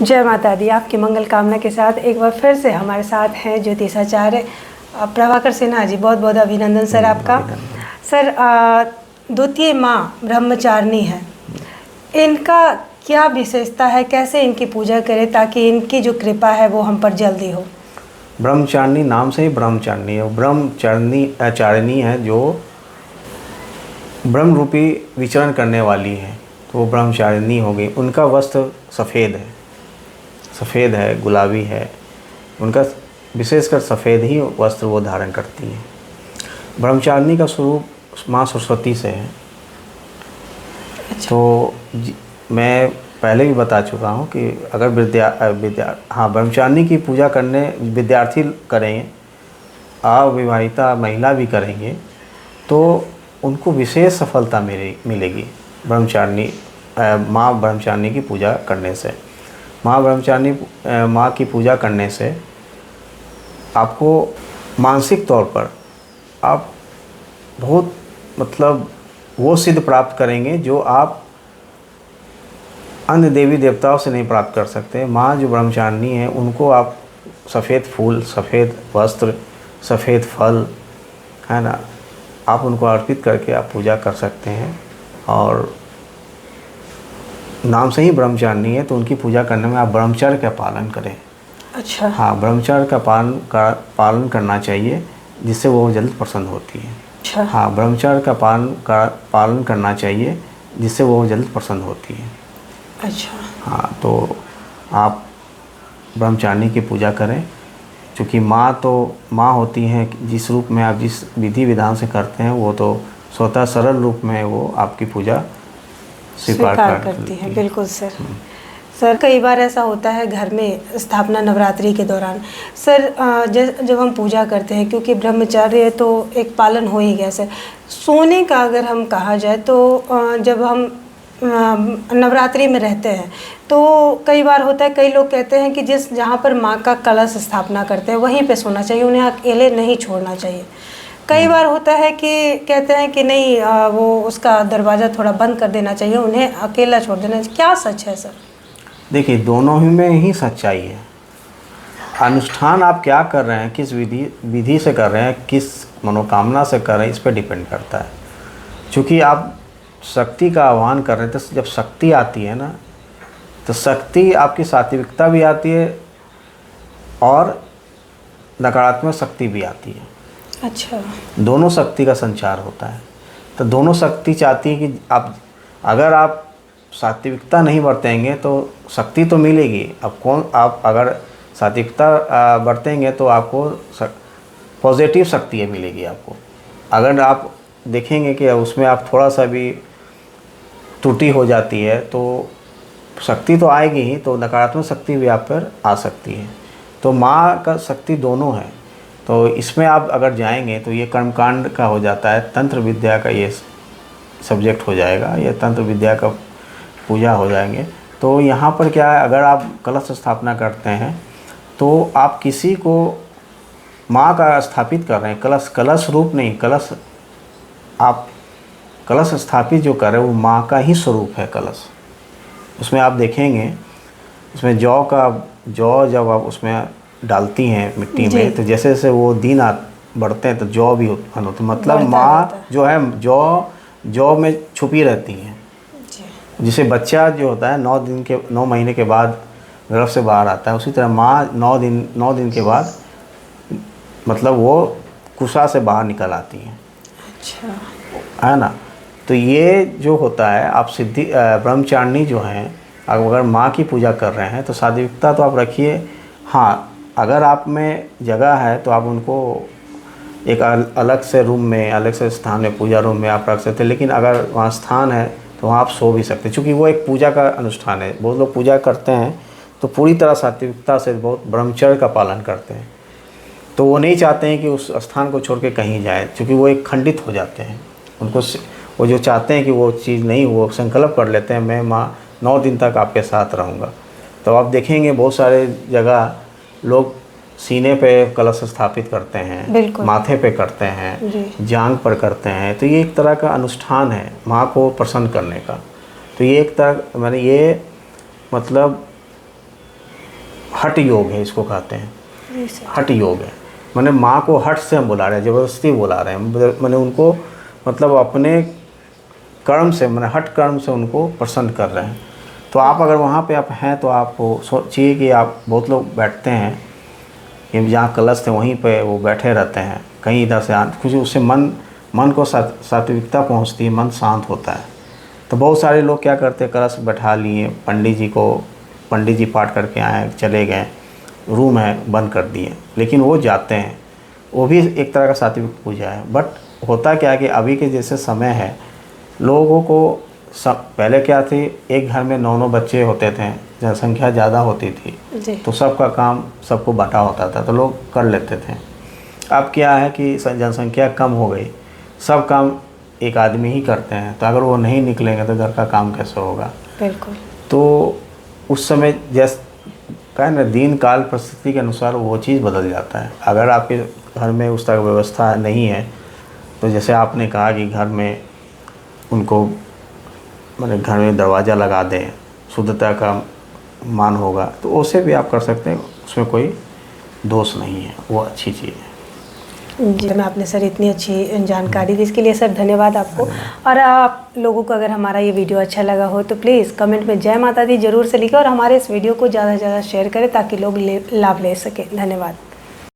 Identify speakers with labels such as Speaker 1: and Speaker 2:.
Speaker 1: जय माता दी। आपकी मंगल कामना के साथ एक बार फिर से हमारे साथ हैं ज्योतिषाचार्य प्रभाकर सिन्हा जी। बहुत बहुत अभिनंदन सर आपका। सर, द्वितीय माँ ब्रह्मचारिणी है, इनका क्या विशेषता है, कैसे इनकी पूजा करें ताकि इनकी जो कृपा है वो हम पर जल्दी हो?
Speaker 2: ब्रह्मचारिणी नाम से ही ब्रह्मचारिणी है। ब्रह्मचारिणी है जो ब्रह्म रूपी विचरण करने वाली है, तो वो ब्रह्मचारिणी हो गई। उनका वस्त्र सफ़ेद है, गुलाबी है। उनका विशेषकर सफ़ेद ही वस्त्र वो धारण करती हैं। ब्रह्मचारिणी का स्वरूप माँ सरस्वती से है।
Speaker 1: अच्छा।
Speaker 2: तो मैं पहले भी बता चुका हूँ कि अगर ब्रह्मचारिणी की पूजा करने विद्यार्थी करेंगे, अविवाहिता महिला भी करेंगे, तो उनको विशेष सफलता मिलेगी माँ ब्रह्मचारिणी की पूजा करने से। माँ की पूजा करने से आपको मानसिक तौर पर आप बहुत वो सिद्ध प्राप्त करेंगे जो आप अन्य देवी देवताओं से नहीं प्राप्त कर सकते। माँ जो ब्रह्मचारिणी है उनको आप सफ़ेद फूल, सफ़ेद वस्त्र, सफ़ेद फल, है ना, आप उनको अर्पित करके आप पूजा कर सकते हैं। और नाम से ही ब्रह्मचारिणी है तो उनकी पूजा करने में आप ब्रह्मचर्य का पालन करें।
Speaker 1: अच्छा।
Speaker 2: हाँ, ब्रह्मचर्य का पालन करना चाहिए, जिससे वो जल्द प्रसन्न होती है।
Speaker 1: अच्छा।
Speaker 2: हाँ, ब्रह्मचर्य का पालन करना चाहिए, जिससे वो जल्द प्रसन्न होती है।
Speaker 1: अच्छा।
Speaker 2: हाँ, तो आप ब्रह्मचारिणी की पूजा करें, क्योंकि माँ होती हैं। जिस रूप में आप जिस विधि विधान से करते हैं वो तो स्वतः सरल रूप में वो आपकी पूजा स्वीकार
Speaker 1: करती है। बिल्कुल सर। सर, कई बार ऐसा होता है घर में स्थापना नवरात्रि के दौरान सर, जब हम पूजा करते हैं, क्योंकि ब्रह्मचर्य तो एक पालन हो ही गया सर, सोने का अगर हम कहा जाए तो जब हम नवरात्रि में रहते हैं तो कई बार होता है, कई लोग कहते हैं कि जहाँ पर माँ का कलश स्थापना करते हैं वहीं पे सोना चाहिए, उन्हें अकेले नहीं छोड़ना चाहिए। कई बार होता है कि कहते हैं कि नहीं, वो उसका दरवाज़ा थोड़ा बंद कर देना चाहिए, उन्हें अकेला छोड़ देना चाहिए। क्या सच है सर?
Speaker 2: देखिए, दोनों ही में ही सच्चाई है। अनुष्ठान आप क्या कर रहे हैं, किस विधि से कर रहे हैं, किस मनोकामना से कर रहे हैं, इस पर डिपेंड करता है। क्योंकि आप शक्ति का आह्वान कर रहे हैं, तो जब शक्ति आती है ना, तो शक्ति आपकी सात्विकता भी आती है और नकारात्मक शक्ति भी आती है।
Speaker 1: अच्छा। दोनों
Speaker 2: शक्ति का संचार होता है। तो दोनों शक्ति चाहती है कि अगर आप सात्विकता नहीं बरतेंगे तो शक्ति तो मिलेगी। आप अगर सात्विकता बरतेंगे तो आपको पॉजिटिव शक्ति मिलेगी आपको। अगर आप देखेंगे कि उसमें आप थोड़ा सा भी त्रुटि हो जाती है तो शक्ति तो आएगी ही, तो नकारात्मक शक्ति भी आप पर आ सकती है। तो माँ का शक्ति दोनों है। तो इसमें आप अगर जाएंगे तो ये कर्मकांड का हो जाता है, तंत्र विद्या का ये सब्जेक्ट हो जाएगा, ये तंत्र विद्या का पूजा हो जाएंगे। तो यहाँ पर क्या है, अगर आप कलश स्थापना करते हैं तो आप किसी को माँ का स्थापित कर रहे हैं। कलश रूप नहीं, आप कलश स्थापित जो कर रहे हैं वो माँ का ही स्वरूप है कलश। उसमें आप देखेंगे, उसमें जौ जब आप उसमें डालती हैं मिट्टी में, तो जैसे जैसे वो दिन बढ़ते हैं तो जौ भी उत्पन्न होती है। मतलब माँ जो है जौ में छुपी रहती हैं। जिसे बच्चा जो होता है 9 महीने के बाद गर्भ से बाहर आता है, उसी तरह माँ 9 दिन के बाद मतलब वो कुशा से बाहर निकल आती हैं।
Speaker 1: अच्छा।
Speaker 2: है ना। तो ये जो होता है, आप ब्रह्मचारिणी जो हैं, अगर माँ की पूजा कर रहे हैं तो सात्विकता तो आप रखिए। हाँ, अगर आप में जगह है तो आप उनको एक अलग से रूम में, अलग से स्थान में, पूजा रूम में आप रख सकते हैं। लेकिन अगर वहाँ स्थान है तो वहाँ आप सो भी सकते हैं, क्योंकि वो एक पूजा का अनुष्ठान है। बहुत लोग पूजा करते हैं तो पूरी तरह सात्विकता से बहुत ब्रह्मचर्य का पालन करते हैं, तो वो नहीं चाहते हैं कि उस स्थान को छोड़ के कहीं जाए, क्योंकि वो एक खंडित हो जाते हैं। वो जो चाहते हैं कि वो चीज़ नहीं, वो संकल्प कर लेते हैं मैं माँ 9 दिन तक आपके साथ रहूँगा। तो आप देखेंगे बहुत सारे जगह लोग सीने पे कलश स्थापित करते हैं, माथे पे करते हैं, जांघ पर करते हैं। तो ये एक तरह का अनुष्ठान है माँ को प्रसन्न करने का। तो ये एक तरह ये मतलब हठ योग है, इसको कहते हैं।
Speaker 1: जी सर।
Speaker 2: हठ योग है, मैंने माँ को हठ से हम बुला रहे हैं, ज़बरदस्ती बुला रहे हैं, मैंने उनको मतलब अपने कर्म से, मैंने हठ कर्म से उनको प्रसन्न कर रहे हैं। तो आप अगर वहाँ पे आप हैं तो आप सोचिए कि आप, बहुत लोग बैठते हैं कि जहाँ कलश थे वहीं पे वो बैठे रहते हैं, कहीं इधर से कुछ, उससे मन को सात्विकता पहुँचती है, मन शांत होता है। तो बहुत सारे लोग क्या करते हैं, कलश बैठा लिए, पंडित जी पाठ करके आए, चले गए, रूम है बंद कर दिए, लेकिन वो जाते हैं, वो भी एक तरह का सात्विक पूजा है। बट होता क्या है कि अभी के जैसे समय है, लोगों को पहले क्या थी, एक घर में 9 बच्चे होते थे, जनसंख्या ज़्यादा होती थी, तो सबका काम सबको बांटा होता था, तो लोग कर लेते थे। अब क्या है कि जनसंख्या कम हो गई, सब काम एक आदमी ही करते हैं, तो अगर वो नहीं निकलेंगे तो घर का काम कैसे होगा।
Speaker 1: बिल्कुल।
Speaker 2: तो उस समय जैसे क्या है ना, दिन काल परिस्थिति के अनुसार वो चीज़ बदल जाता है। अगर आपके घर में उस तरह की व्यवस्था नहीं है, तो जैसे आपने कहा कि घर में उनको, मतलब घर में दरवाज़ा लगा दें, शुद्धता का मान होगा, तो उसे भी आप कर सकते हैं, उसमें कोई दोष नहीं है, वो अच्छी चीज़ है।
Speaker 1: जी मैं आपने सर इतनी अच्छी जानकारी दी, इसके लिए सर धन्यवाद आपको। और आप लोगों को अगर हमारा ये वीडियो अच्छा लगा हो तो प्लीज़ कमेंट में जय माता दी जरूर से लिखें, और हमारे इस वीडियो को ज़्यादा से ज़्यादा शेयर करें ताकि लोग लाभ ले सकें। धन्यवाद।